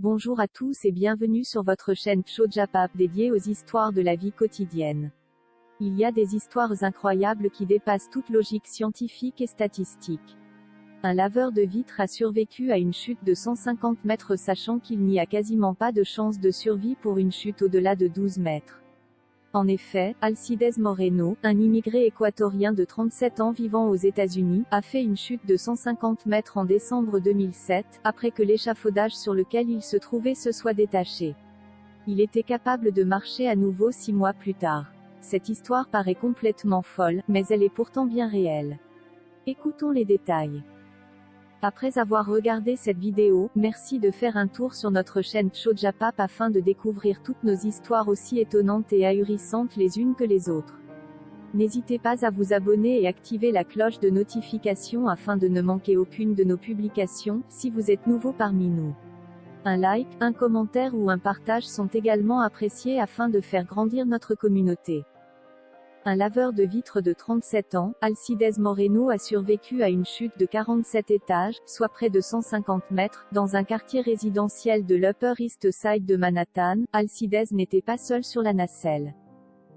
Bonjour à tous et bienvenue sur votre chaîne Pshojapap dédiée aux histoires de la vie quotidienne. Il y a des histoires incroyables qui dépassent toute logique scientifique et statistique. Un laveur de vitres a survécu à une chute de 150 mètres sachant qu'il n'y a quasiment pas de chance de survie pour une chute au-delà de 12 mètres. En effet, Alcides Moreno, un immigré équatorien de 37 ans vivant aux États-Unis, a fait une chute de 150 mètres en décembre 2007, après que l'échafaudage sur lequel il se trouvait se soit détaché. Il était capable de marcher à nouveau 6 mois plus tard. Cette histoire paraît complètement folle, mais elle est pourtant bien réelle. Écoutons les détails. Après avoir regardé cette vidéo, merci de faire un tour sur notre chaîne Pshojapap afin de découvrir toutes nos histoires aussi étonnantes et ahurissantes les unes que les autres. N'hésitez pas à vous abonner et activer la cloche de notification afin de ne manquer aucune de nos publications, si vous êtes nouveau parmi nous. Un like, un commentaire ou un partage sont également appréciés afin de faire grandir notre communauté. Un laveur de vitres de 37 ans, Alcides Moreno a survécu à une chute de 47 étages, soit près de 150 mètres, dans un quartier résidentiel de l'Upper East Side de Manhattan. Alcides n'était pas seul sur la nacelle.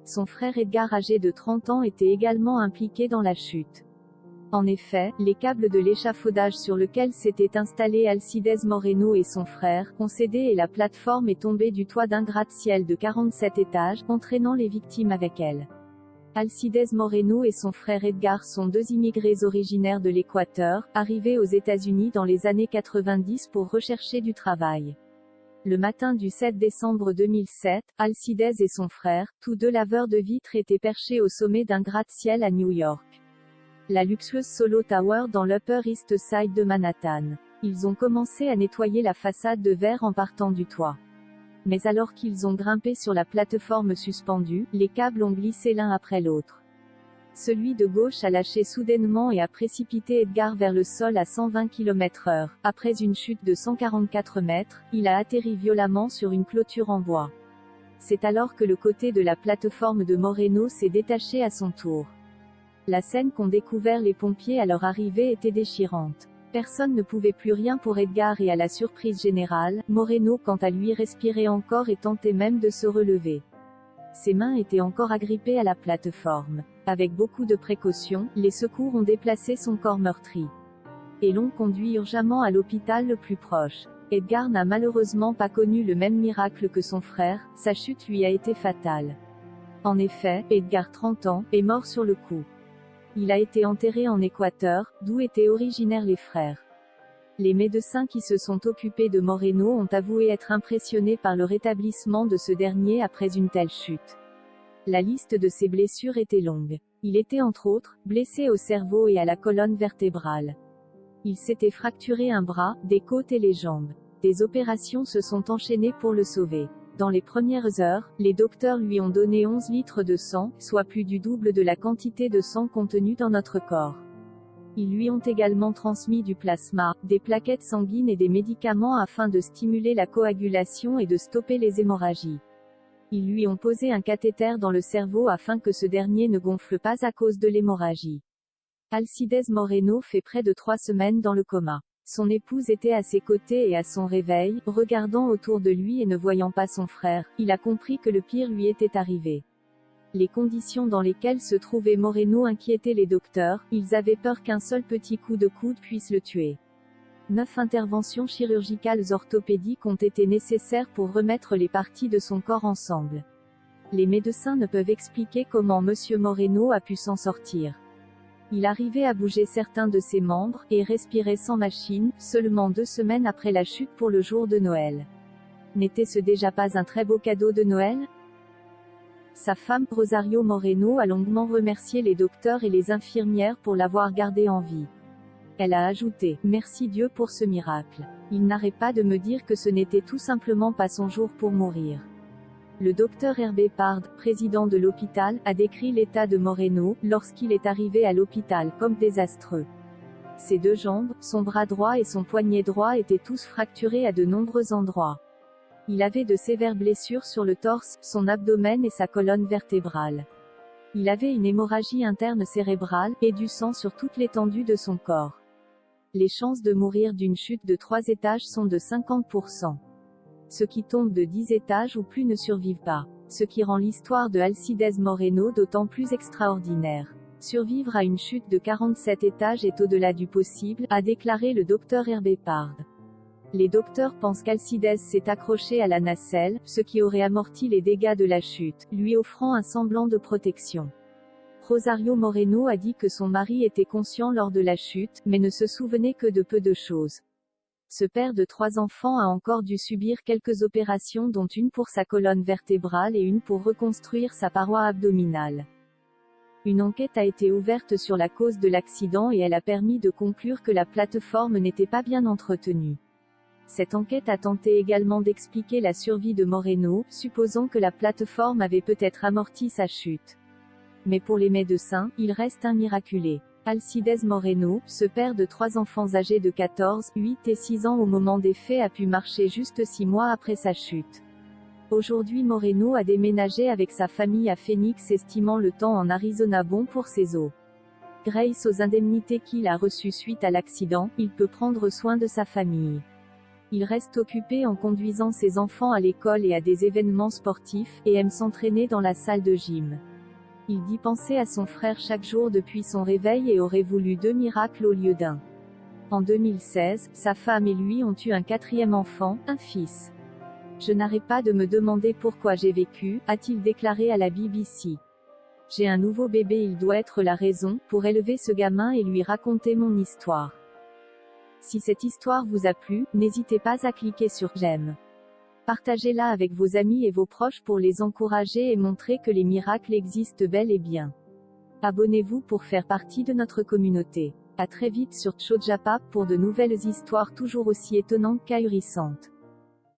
Son frère Edgar âgé de 30 ans était également impliqué dans la chute. En effet, les câbles de l'échafaudage sur lequel s'étaient installés Alcides Moreno et son frère, ont cédé et la plateforme est tombée du toit d'un gratte-ciel de 47 étages, entraînant les victimes avec elle. Alcides Moreno et son frère Edgar sont deux immigrés originaires de l'Équateur, arrivés aux États-Unis dans les années 90 pour rechercher du travail. Le matin du 7 décembre 2007, Alcides et son frère, tous deux laveurs de vitres, étaient perchés au sommet d'un gratte-ciel à New York. La luxueuse Solo Tower dans l'Upper East Side de Manhattan. Ils ont commencé à nettoyer la façade de verre en partant du toit. Mais alors qu'ils ont grimpé sur la plateforme suspendue, les câbles ont glissé l'un après l'autre. Celui de gauche a lâché soudainement et a précipité Edgar vers le sol à 120 km/h. Après une chute de 144 mètres, il a atterri violemment sur une clôture en bois. C'est alors que le côté de la plateforme de Moreno s'est détaché à son tour. La scène qu'ont découvert les pompiers à leur arrivée était déchirante. Personne ne pouvait plus rien pour Edgar et à la surprise générale, Moreno quant à lui respirait encore et tentait même de se relever. Ses mains étaient encore agrippées à la plateforme. Avec beaucoup de précautions, les secours ont déplacé son corps meurtri et l'ont conduit urgemment à l'hôpital le plus proche. Edgar n'a malheureusement pas connu le même miracle que son frère, sa chute lui a été fatale. En effet, Edgar 30 ans, est mort sur le coup. Il a été enterré en Équateur, d'où étaient originaires les frères. Les médecins qui se sont occupés de Moreno ont avoué être impressionnés par le rétablissement de ce dernier après une telle chute. La liste de ses blessures était longue. Il était entre autres, blessé au cerveau et à la colonne vertébrale. Il s'était fracturé un bras, des côtes et les jambes. Des opérations se sont enchaînées pour le sauver. Dans les premières heures, les docteurs lui ont donné 11 litres de sang, soit plus du double de la quantité de sang contenue dans notre corps. Ils lui ont également transmis du plasma, des plaquettes sanguines et des médicaments afin de stimuler la coagulation et de stopper les hémorragies. Ils lui ont posé un cathéter dans le cerveau afin que ce dernier ne gonfle pas à cause de l'hémorragie. Alcides Moreno fait près de 3 semaines dans le coma. Son épouse était à ses côtés et à son réveil, regardant autour de lui et ne voyant pas son frère, il a compris que le pire lui était arrivé. Les conditions dans lesquelles se trouvait Moreno inquiétaient les docteurs, ils avaient peur qu'un seul petit coup de coude puisse le tuer. 9 interventions chirurgicales orthopédiques ont été nécessaires pour remettre les parties de son corps ensemble. Les médecins ne peuvent expliquer comment Monsieur Moreno a pu s'en sortir. Il arrivait à bouger certains de ses membres, et respirait sans machine, seulement 2 semaines après la chute pour le jour de Noël. N'était-ce déjà pas un très beau cadeau de Noël? Sa femme, Rosario Moreno, a longuement remercié les docteurs et les infirmières pour l'avoir gardé en vie. Elle a ajouté, « Merci Dieu pour ce miracle. Il n'arrête pas de me dire que ce n'était tout simplement pas son jour pour mourir. » Le docteur Hervé Pard, président de l'hôpital, a décrit l'état de Moreno, lorsqu'il est arrivé à l'hôpital, comme désastreux. Ses 2 jambes, son bras droit et son poignet droit étaient tous fracturés à de nombreux endroits. Il avait de sévères blessures sur le torse, son abdomen et sa colonne vertébrale. Il avait une hémorragie interne cérébrale, et du sang sur toute l'étendue de son corps. Les chances de mourir d'une chute de 3 étages sont de 50%. Ceux qui tombent de 10 étages ou plus ne survivent pas. Ce qui rend l'histoire de Alcides Moreno d'autant plus extraordinaire. Survivre à une chute de 47 étages est au-delà du possible, a déclaré le docteur Hervé Pard. Les docteurs pensent qu'Alcides s'est accroché à la nacelle, ce qui aurait amorti les dégâts de la chute, lui offrant un semblant de protection. Rosario Moreno a dit que son mari était conscient lors de la chute, mais ne se souvenait que de peu de choses. Ce père de 3 enfants a encore dû subir quelques opérations dont une pour sa colonne vertébrale et une pour reconstruire sa paroi abdominale. Une enquête a été ouverte sur la cause de l'accident et elle a permis de conclure que la plateforme n'était pas bien entretenue. Cette enquête a tenté également d'expliquer la survie de Moreno, supposant que la plateforme avait peut-être amorti sa chute. Mais pour les médecins, il reste un miraculé. Alcides Moreno, ce père de 3 enfants âgés de 14, 8 et 6 ans au moment des faits a pu marcher juste 6 mois après sa chute. Aujourd'hui Moreno a déménagé avec sa famille à Phoenix estimant le temps en Arizona bon pour ses os. Grâce aux indemnités qu'il a reçues suite à l'accident, il peut prendre soin de sa famille. Il reste occupé en conduisant ses enfants à l'école et à des événements sportifs, et aime s'entraîner dans la salle de gym. Il dit penser à son frère chaque jour depuis son réveil et aurait voulu 2 miracles au lieu d'un. En 2016, sa femme et lui ont eu un 4e enfant, un fils. Je n'arrête pas de me demander pourquoi j'ai vécu, a-t-il déclaré à la BBC. J'ai un nouveau bébé, il doit être la raison, pour élever ce gamin et lui raconter mon histoire. Si cette histoire vous a plu, n'hésitez pas à cliquer sur j'aime. Partagez-la avec vos amis et vos proches pour les encourager et montrer que les miracles existent bel et bien. Abonnez-vous pour faire partie de notre communauté. À très vite sur Chojapap pour de nouvelles histoires toujours aussi étonnantes qu'ahurissantes.